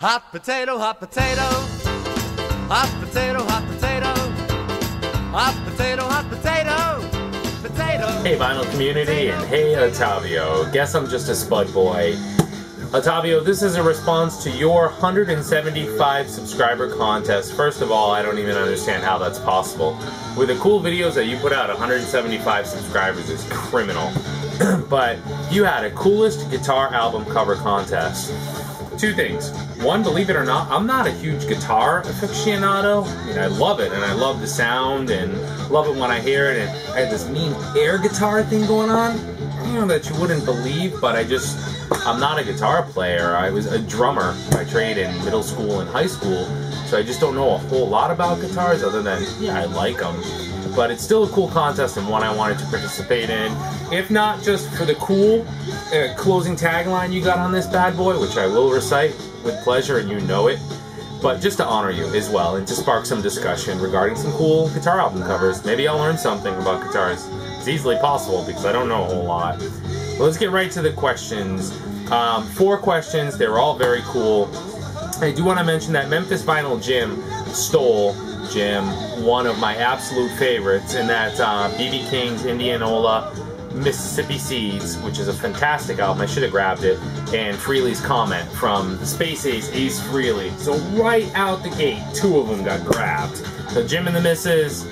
Hot potato, hot potato, hot potato, hot potato, hot potato, hot potato, potato. Hey vinyl community, and hey Ottavio. Guess I'm just a spud boy. Ottavio, this is a response to your 175 subscriber contest. First of all, I don't even understand how that's possible. With the cool videos that you put out, 175 subscribers is criminal. But you had a coolest guitar album cover contest. Two things. One, believe it or not, I'm not a huge guitar aficionado. I mean, I love it, and I love the sound, and love it when I hear it, and I had this mean air guitar thing going on, you know, that you wouldn't believe, but I'm not a guitar player. I was a drummer by trade in middle school and high school, so I just don't know a whole lot about guitars other than, yeah, I like them. But it's still a cool contest and one I wanted to participate in. If not just for the cool closing tagline you got on this bad boy, which I will recite with pleasure and you know it, but just to honor you as well and to spark some discussion regarding some cool guitar album covers. Maybe I'll learn something about guitars. It's easily possible because I don't know a whole lot. Well, let's get right to the questions. 4 questions, they were all very cool. I do want to mention that Memphis Vinyl Jim stole one of my absolute favorites, and that's B.B. King's Indianola Mississippi Seeds, which is a fantastic album. I should have grabbed it. And Frehley's comment from the Space Ace Frehley. So right out the gate, 2 of them got grabbed. So Jim and the Misses,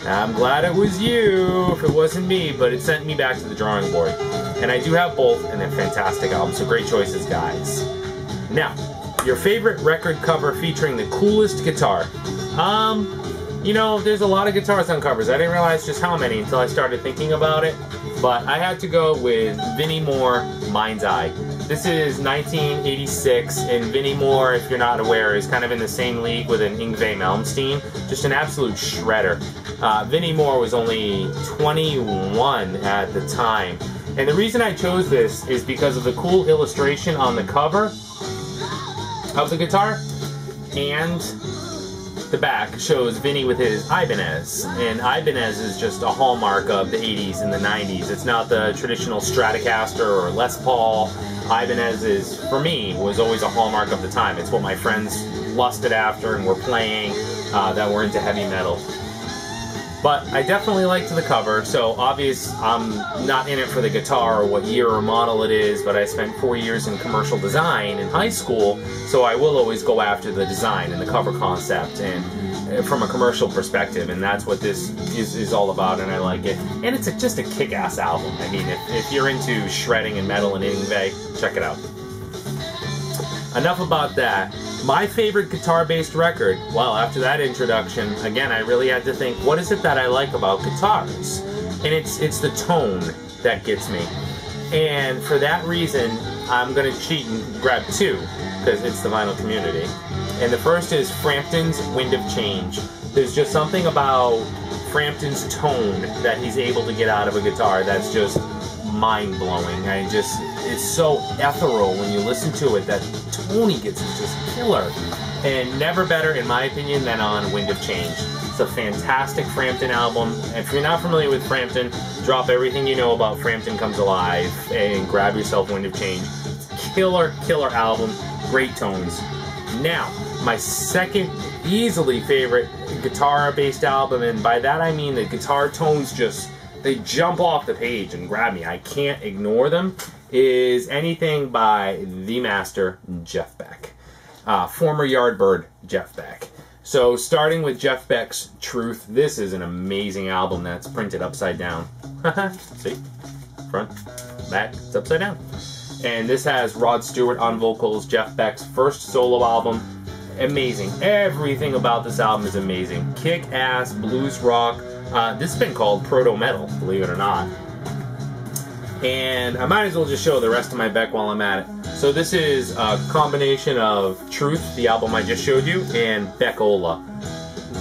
I'm glad it was you if it wasn't me, but it sent me back to the drawing board. And I do have both, and they're fantastic albums, so great choices, guys. Now, your favorite record cover featuring the coolest guitar. You know, there's a lot of guitars on covers. I didn't realize just how many until I started thinking about it. But I had to go with Vinnie Moore, Mind's Eye. This is 1986, and Vinnie Moore, if you're not aware, is kind of in the same league with an Yngwie Malmsteen. Just an absolute shredder. Vinnie Moore was only 21 at the time. And the reason I chose this is because of the cool illustration on the cover of the guitar, and the back shows Vinnie with his Ibanez, and Ibanez is just a hallmark of the 80s and the 90s. It's not the traditional Stratocaster or Les Paul. Ibanez is, for me, was always a hallmark of the time. It's what my friends lusted after and were playing that were into heavy metal. But I definitely liked the cover, so obvious I'm not in it for the guitar or what year or model it is, but I spent 4 years in commercial design in high school, so I will always go after the design and the cover concept and from a commercial perspective, and that's what this is all about, and I like it. And it's just a kick-ass album. I mean, if you're into shredding and metal and Yngwie, check it out. Enough about that. My favorite guitar-based record, well, after that introduction, again, I really had to think, what is it that I like about guitars? And it's the tone that gets me. And for that reason, I'm going to cheat and grab 2, because it's the vinyl community. And the first is Frampton's Wind of Change. There's just something about Frampton's tone that he's able to get out of a guitar that's just mind-blowing. It's so ethereal when you listen to it. That tone he gets is just killer. And never better, in my opinion, than on Wind of Change. It's a fantastic Frampton album. If you're not familiar with Frampton, drop everything you know about Frampton Comes Alive and grab yourself Wind of Change. Killer album, great tones. Now, my second easily favorite guitar-based album, and by that I mean the guitar tones they jump off the page and grab me. I can't ignore them. Is anything by the master Jeff Beck. Former Yardbird Jeff Beck. So starting with Jeff Beck's Truth, this is an amazing album that's printed upside down. See? Front, back, it's upside down. And this has Rod Stewart on vocals, Jeff Beck's first solo album. Amazing. Everything about this album is amazing. Kick-ass, blues rock. This has been called proto-metal, believe it or not. And I might as well just show the rest of my Beck while I'm at it. So this is a combination of Truth, the album I just showed you, and Beckola.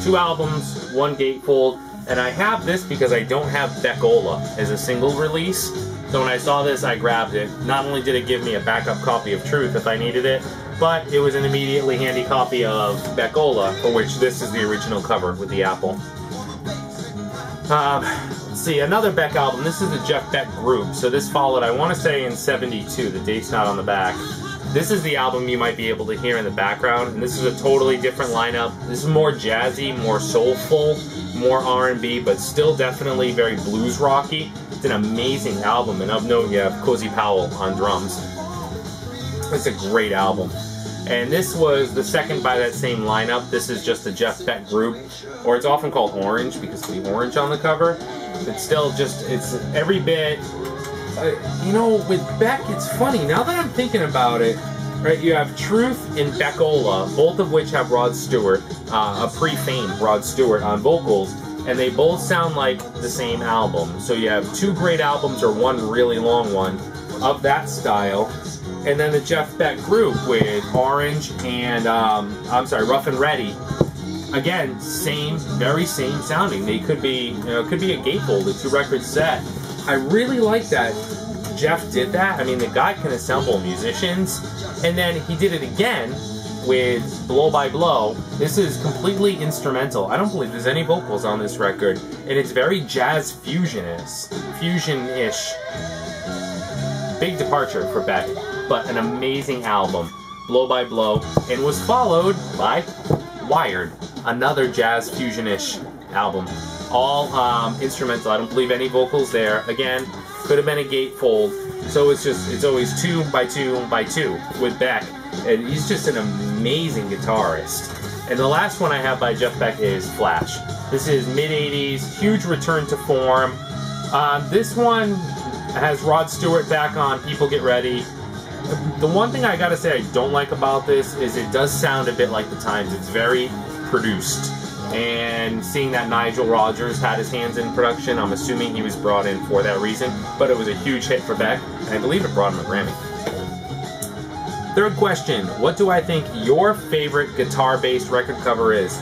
2 albums, 1 gatefold, and I have this because I don't have Beckola as a single release. So when I saw this, I grabbed it. Not only did it give me a backup copy of Truth if I needed it, but it was an immediately handy copy of Beckola, for which this is the original cover with the apple. Let's see, another Beck album. This is the Jeff Beck Group. So this followed, I want to say, in '72. The date's not on the back. This is the album you might be able to hear in the background, and this is a totally different lineup. This is more jazzy, more soulful, more R&B, but still definitely very blues rocky. It's an amazing album, and of note, you have Cozy Powell on drums. It's a great album. And this was the second by that same lineup. This is just the Jeff Beck group, or it's often called Orange because of the orange on the cover. It's still just, it's every bit. You know, with Beck, it's funny. Now that I'm thinking about it, right? You have Truth and Beckola, both of which have Rod Stewart, a pre-famed Rod Stewart on vocals, and they both sound like the same album. So you have two great albums or one really long one of that style. And then the Jeff Beck group with Orange and, Rough and Ready. Again, very same sounding. They could be, it could be a gatefold, a 2-record set. I really like that Jeff did that. I mean, the guy can assemble musicians. And then he did it again with Blow by Blow. This is completely instrumental. I don't believe there's any vocals on this record. And it's very jazz fusion-ish. Big departure for Beck, but an amazing album, Blow by Blow, and was followed by Wired, another jazz fusion-ish album. All instrumental. I don't believe any vocals there. Again, could have been a gatefold. So it's always 2 by 2 by 2 with Beck, and he's just an amazing guitarist. And the last one I have by Jeff Beck is Flash. This is mid-80s, huge return to form. This one has Rod Stewart back on People Get Ready. The one thing I gotta say I don't like about this is it does sound a bit like the times. It's very produced. And seeing that Nigel Rodgers had his hands in production, I'm assuming he was brought in for that reason. But it was a huge hit for Beck, and I believe it brought him a Grammy. Third question, what do I think your favorite guitar-based record cover is?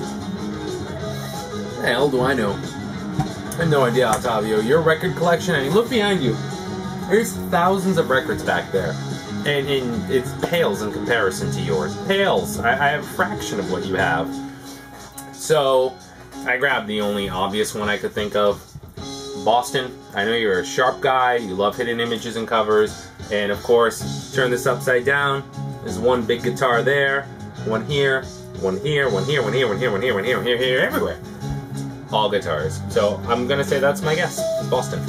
The hell do I know? I have no idea, Octavio. Your record collection, I mean, look behind you. There's thousands of records back there. And it pales in comparison to yours. Pales. I have a fraction of what you have. So, I grabbed the only obvious one I could think of. Boston. I know you're a sharp guy. You love hidden images and covers. And of course, turn this upside down. There's one big guitar there. One here. One here. One here. One here. One here. One here. One here. One here. Here. Everywhere. All guitars. So, I'm going to say that's my guess. It's Boston.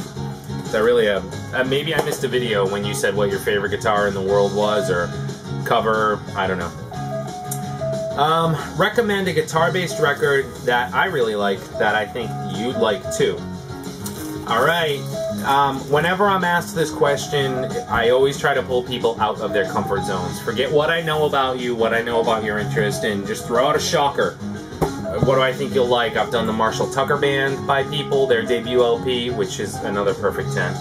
I really am. Maybe I missed a video when you said what your favorite guitar in the world was, or cover, I don't know. Recommend a guitar-based record that I really like that I think you'd like too. Alright, whenever I'm asked this question, I always try to pull people out of their comfort zones. Forget what I know about you, what I know about your interest, and just throw out a shocker. What do I think you'll like? I've done the Marshall Tucker Band by People, their debut LP, which is another perfect 10.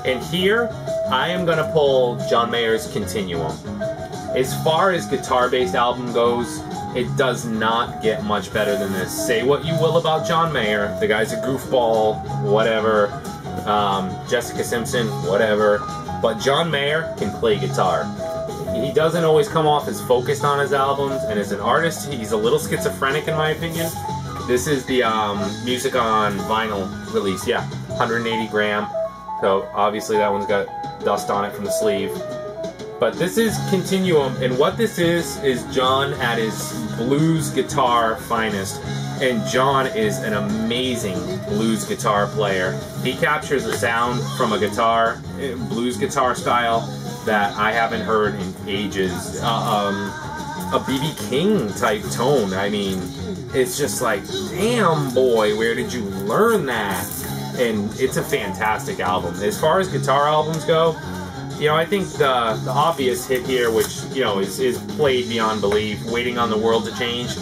And here, I am going to pull John Mayer's Continuum. As far as guitar-based album goes, it does not get much better than this. Say what you will about John Mayer, the guy's a goofball, whatever, Jessica Simpson, whatever, but John Mayer can play guitar. He doesn't always come off as focused on his albums, and as an artist, he's a little schizophrenic in my opinion. This is the music on vinyl release, yeah, 180 gram, so obviously that one's got dust on it from the sleeve. But this is Continuum, and what this is John at his blues guitar finest. And John is an amazing blues guitar player. He captures a sound from a guitar, blues guitar style, that I haven't heard in ages. A B.B. King type tone. I mean, it's just like, damn boy, where did you learn that? And it's a fantastic album. As far as guitar albums go, you know, I think the obvious hit here, which, you know, is played beyond belief, Waiting on the World to Change,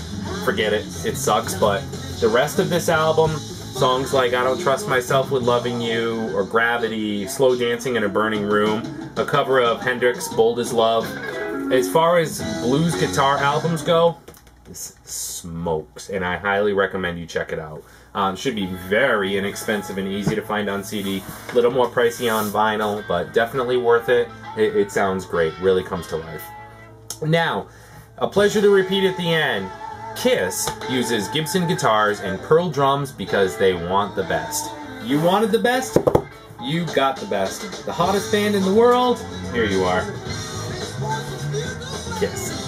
forget it, it sucks, but the rest of this album, songs like I Don't Trust Myself with Loving You, or Gravity, Slow Dancing in a Burning Room, a cover of Hendrix' Bold as Love. As far as blues guitar albums go, this smokes, and I highly recommend you check it out. Should be very inexpensive and easy to find on CD. A little more pricey on vinyl, but definitely worth it. It sounds great. Really comes to life. Now, a pleasure to repeat at the end. Kiss uses Gibson guitars and Pearl drums because they want the best. You wanted the best? You got the best. The hottest band in the world? Here you are. kiss.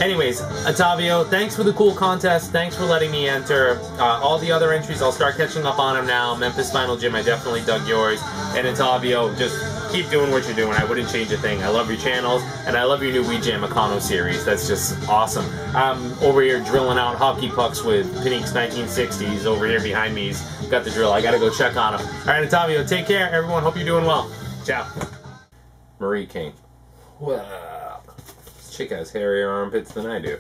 Anyways, Ottavio, thanks for the cool contest. Thanks for letting me enter. All the other entries, I'll start catching up on them now. Memphis Final Gym, I definitely dug yours. And Ottavio, just keep doing what you're doing. I wouldn't change a thing. I love your channels, and I love your new Ouija Meccano series. That's just awesome. I'm over here drilling out hockey pucks with Panique's 1960s. Over here behind me, he's got the drill. I gotta go check on him. All right, Ottavio, take care, everyone. Hope you're doing well. Ciao. Marie King. Wow. This chick has hairier armpits than I do.